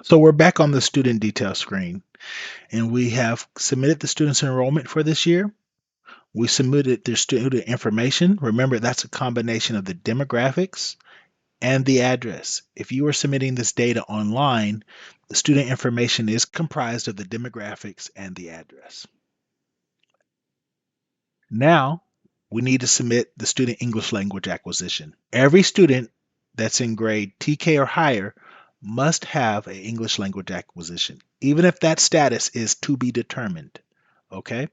So we're back on the student detail screen, and we have submitted the student's enrollment for this year. We submitted their student information. Remember, that's a combination of the demographics and the address. If you are submitting this data online, the student information is comprised of the demographics and the address. Now, we need to submit the student English language acquisition. Every student that's in grade TK or higher must have an English language acquisition, even if that status is to be determined. Okay?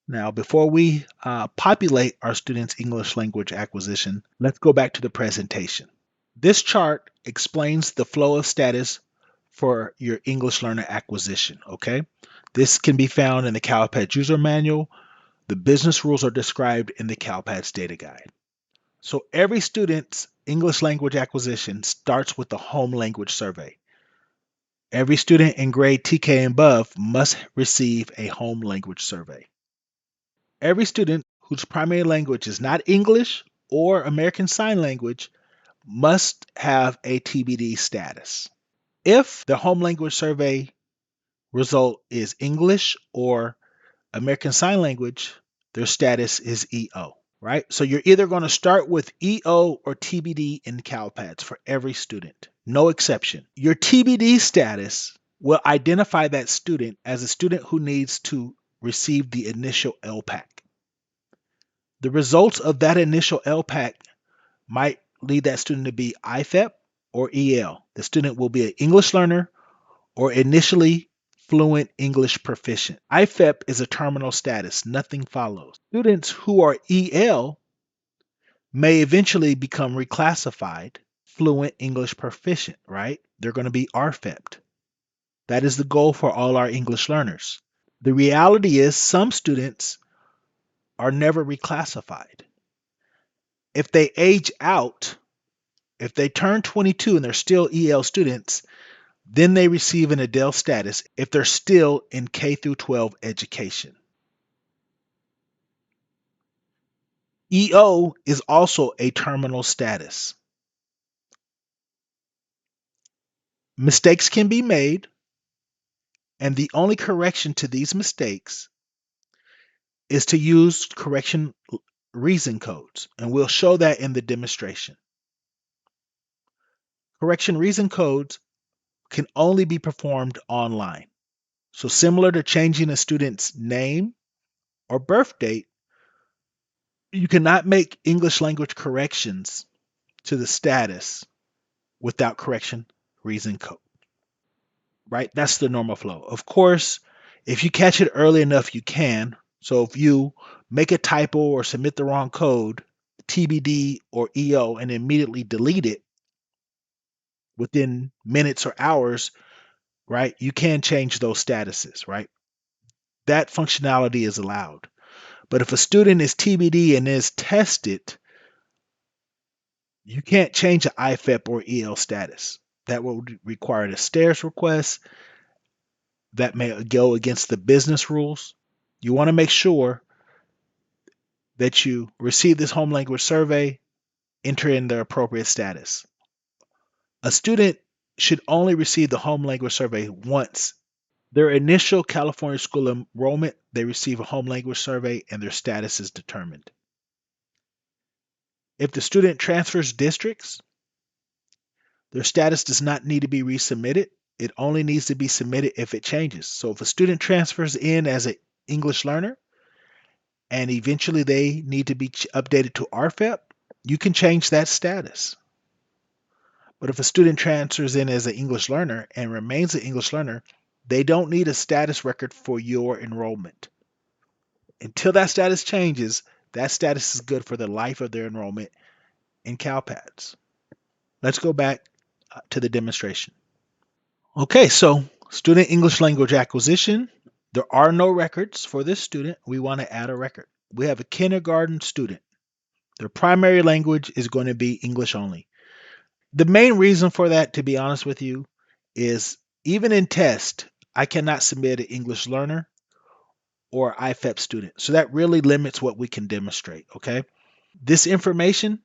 Now, before we populate our students' English language acquisition, let's go back to the presentation. This chart explains the flow of status for your English learner acquisition. Okay? This can be found in the CalPADS user manual. The business rules are described in the CalPADS data guide. So every student's English language acquisition starts with the home language survey. Every student in grade TK and above must receive a home language survey. Every student whose primary language is not English or American Sign Language must have a TBD status. If the home language survey result is English or American Sign Language, their status is EO, right? So you're either going to start with EO or TBD in CalPADS for every student, no exception. Your TBD status will identify that student as a student who needs to receive the initial LPAC. The results of that initial LPAC might lead that student to be IFEP or EL. The student will be an English learner or initially fluent English proficient. IFEP is a terminal status, nothing follows. Students who are EL may eventually become reclassified fluent English proficient, right? They're going to be RFEP'd. That is the goal for all our English learners. The reality is some students are never reclassified. If they age out, if they turn 22 and they're still EL students, then they receive an ADEL status if they're still in K through 12 education. EO is also a terminal status. Mistakes can be made, and the only correction to these mistakes is to use correction reason codes, and we'll show that in the demonstration. Correction reason codes can only be performed online. So similar to changing a student's name or birth date, you cannot make English language corrections to the status without correction reason code, right? That's the normal flow. Of course, if you catch it early enough, you can. So if you make a typo or submit the wrong code, TBD or EO, and immediately delete it within minutes or hours, right? You can change those statuses, right? That functionality is allowed. But if a student is TBD and is tested, you can't change an IFEP or EL status. That will require a stairs request. That may go against the business rules. You want to make sure that you receive this home language survey, enter in the appropriate status. A student should only receive the home language survey once. Their initial California school enrollment, they receive a home language survey and their status is determined. If the student transfers districts, their status does not need to be resubmitted. It only needs to be submitted if it changes. So if a student transfers in as an English learner and eventually they need to be updated to RFEP, you can change that status. But if a student transfers in as an English learner and remains an English learner, they don't need a status record for your enrollment. Until that status changes, that status is good for the life of their enrollment in CalPADS. Let's go back to the demonstration. Okay, so student English language acquisition. There are no records for this student. We want to add a record. We have a kindergarten student. Their primary language is going to be English only. The main reason for that, to be honest with you, is even in test, I cannot submit an English learner or IFEP student. So that really limits what we can demonstrate, okay? This information,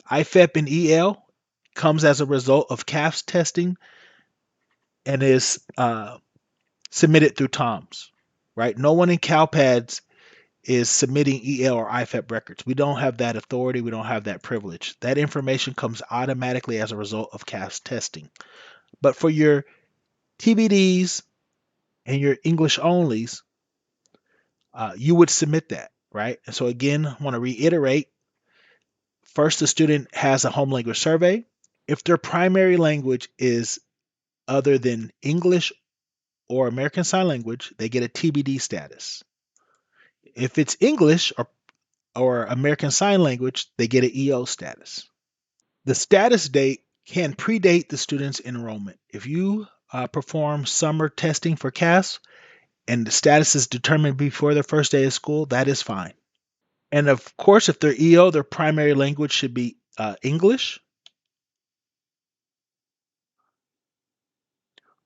IFEP and EL, comes as a result of CASP testing and is submitted through TOMS, right? No one in CalPADS is submitting EL or IFAP records. We don't have that authority. We don't have that privilege. That information comes automatically as a result of CASP testing. But for your TBDs and your English onlys, you would submit that, right? And so again, I want to reiterate, first, the student has a home language survey. If their primary language is other than English or American Sign Language, they get a TBD status. If it's English or American Sign Language, they get an EO status. The status date can predate the student's enrollment. If you perform summer testing for CASP and the status is determined before their first day of school, that is fine. And of course, if they're EO, their primary language should be English.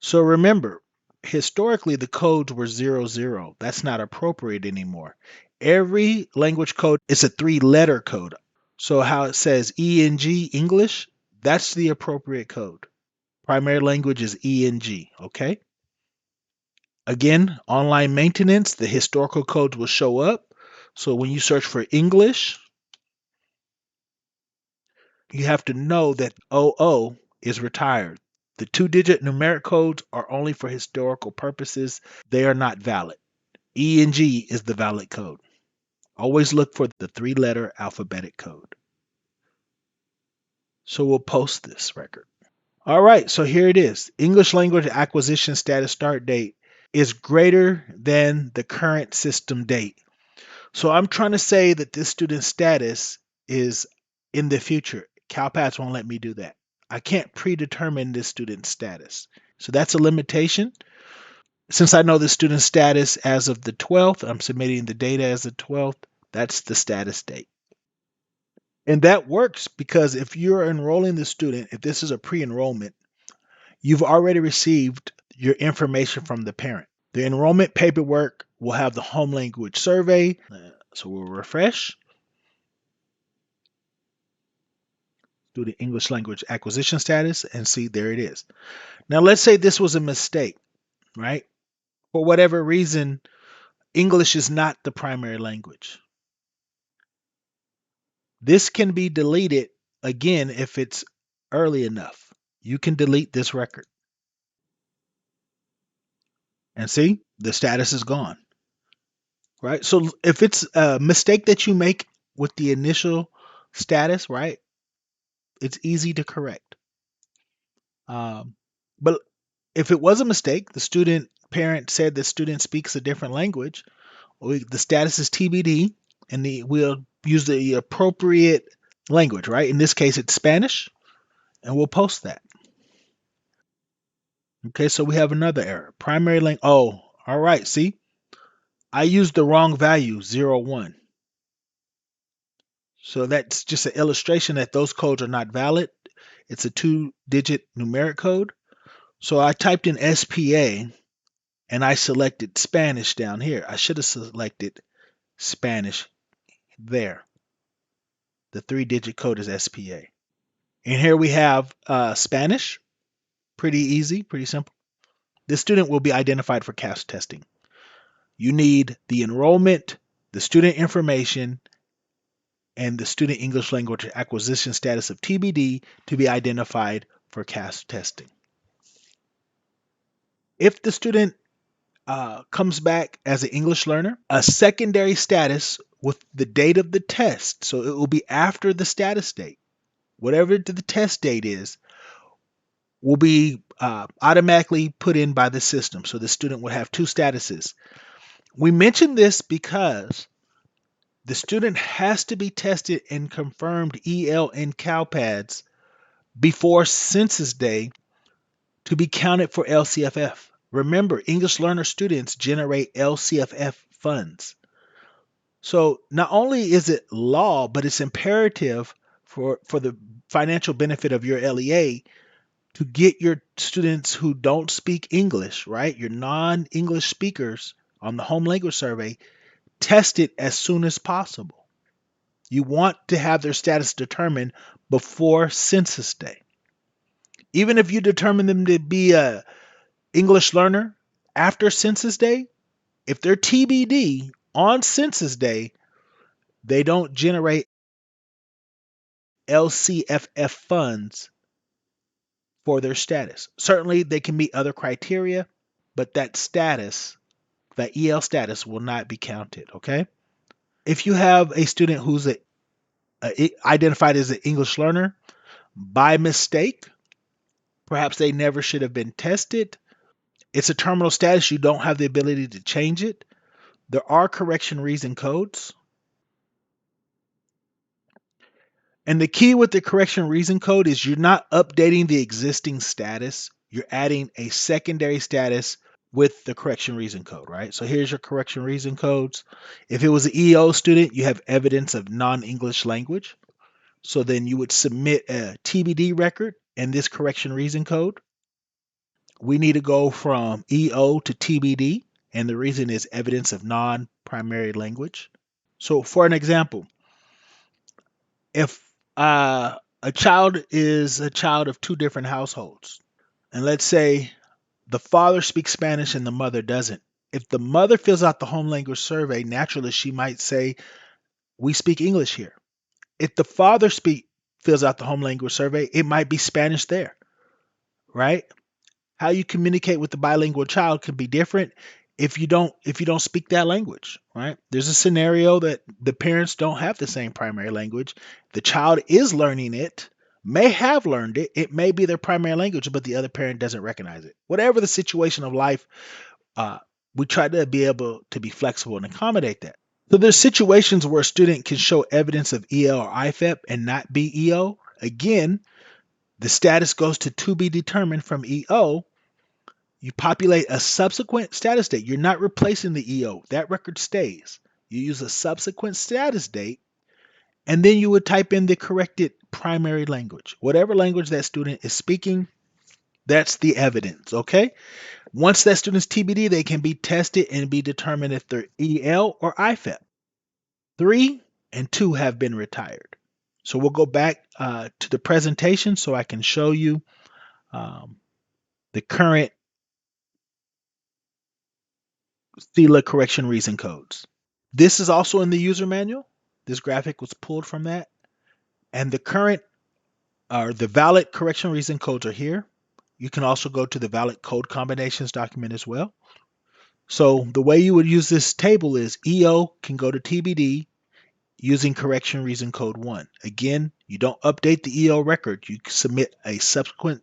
So remember, historically the codes were 00. That's not appropriate anymore. Every language code is a 3-letter code. So how it says ENG English, that's the appropriate code. Primary language is ENG, okay? Again, online maintenance, the historical codes will show up. So when you search for English, you have to know that OO is retired. The 2-digit numeric codes are only for historical purposes. They are not valid. ENG is the valid code. Always look for the 3-letter alphabetic code. So we'll post this record. All right, so here it is. English language acquisition status start date is greater than the current system date. So I'm trying to say that this student's status is in the future. CalPADS won't let me do that. I can't predetermine this student's status. So that's a limitation. Since I know the student's status as of the 12th, I'm submitting the data as the 12th. That's the status date. And that works because if you're enrolling the student, if this is a pre-enrollment, you've already received your information from the parent. The enrollment paperwork will have the home language survey. So we'll refresh. Do the English language acquisition status and see there it is. Now let's say this was a mistake, right? For whatever reason, English is not the primary language. This can be deleted again if it's early enough. You can delete this record. And see, the status is gone, right? So if it's a mistake that you make with the initial status, right, it's easy to correct. But if it was a mistake, the student parent said the student speaks a different language, the status is TBD, and we'll use the appropriate language, right? In this case, it's Spanish, and we'll post that. Okay, so we have another error. Primary language. Oh, all right. See, I used the wrong value, 01. So that's just an illustration that those codes are not valid. It's a 2-digit numeric code. So I typed in SPA and I selected Spanish down here. I should have selected Spanish there. The 3-digit code is SPA. And here we have Spanish. Pretty easy, pretty simple. This student will be identified for CASP testing. You need the enrollment, the student information, and the student English language acquisition status of TBD to be identified for CASP testing. If the student comes back as an English learner, a secondary status with the date of the test, so it will be after the status date, whatever the test date is, will be automatically put in by the system. So the student will have 2 statuses. We mention this because the student has to be tested and confirmed EL and CalPADS before census day to be counted for LCFF. Remember, English learner students generate LCFF funds. So not only is it law, but it's imperative for the financial benefit of your LEA to get your students who don't speak English, right? Your non-English speakers on the home language survey tested as soon as possible. You want to have their status determined before census day. Even if you determine them to be a English learner after Census Day, if they're TBD on Census Day, they don't generate LCFF funds for their status. Certainly, they can meet other criteria, but that status, that EL status, will not be counted. Okay. If you have a student who's identified as an English learner by mistake, perhaps they never should have been tested. It's a terminal status. You don't have the ability to change it. There are correction reason codes. And the key with the correction reason code is you're not updating the existing status. You're adding a secondary status with the correction reason code, right? So here's your correction reason codes. If it was an EO student, you have evidence of non-English language. So then you would submit a TBD record and this correction reason code. We need to go from EO to TBD, and the reason is evidence of non-primary language. So for an example, if a child is a child of two different households, and let's say the father speaks Spanish and the mother doesn't. If the mother fills out the home language survey, naturally she might say, "We speak English here." If the father fills out the home language survey, it might be Spanish there, right? How you communicate with the bilingual child can be different if you don't speak that language, right? There's a scenario that the parents don't have the same primary language. The child is learning it, may have learned it. It may be their primary language, but the other parent doesn't recognize it. Whatever the situation of life, uh, we try to be able to be flexible and accommodate that. So there's situations where a student can show evidence of EL or IFEP and not be EO. Again, the status goes to be determined from EO. You populate a subsequent status date. You're not replacing the EO. That record stays. You use a subsequent status date, and then you would type in the corrected primary language. Whatever language that student is speaking, that's the evidence, okay? Once that student's TBD, they can be tested and be determined if they're EL or IFEP. 3 and 2 have been retired. So we'll go back to the presentation so I can show you the current SELA correction reason codes. This is also in the user manual. This graphic was pulled from that. And the current or the valid correction reason codes are here. You can also go to the valid code combinations document as well. So the way you would use this table is EO can go to TBD using correction reason code 1. Again, you don't update the EO record. You submit a subsequent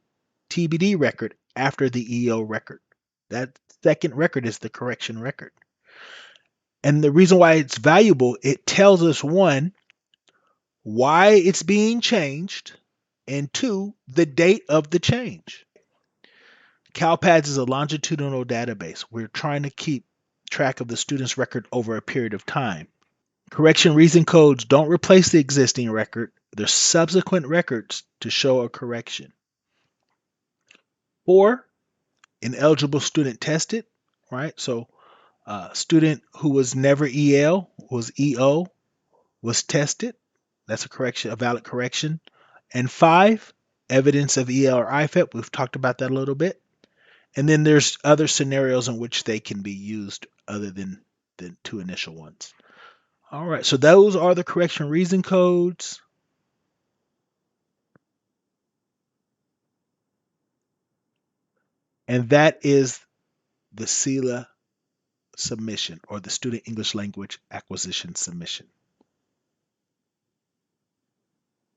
TBD record after the EO record. That second record is the correction record. And the reason why it's valuable, it tells us, one, why it's being changed, and two, the date of the change. CalPADS is a longitudinal database. We're trying to keep track of the student's record over a period of time. Correction reason codes don't replace the existing record. They're subsequent records to show a correction. 4, ineligible student tested, right? So student who was never EL, was EO, was tested. That's a correction, a valid correction. And 5, evidence of EL or IFEP. We've talked about that a little bit. And then there's other scenarios in which they can be used other than the 2 initial ones. All right, so those are the correction reason codes. And that is the SELA submission, or the Student English Language Acquisition submission.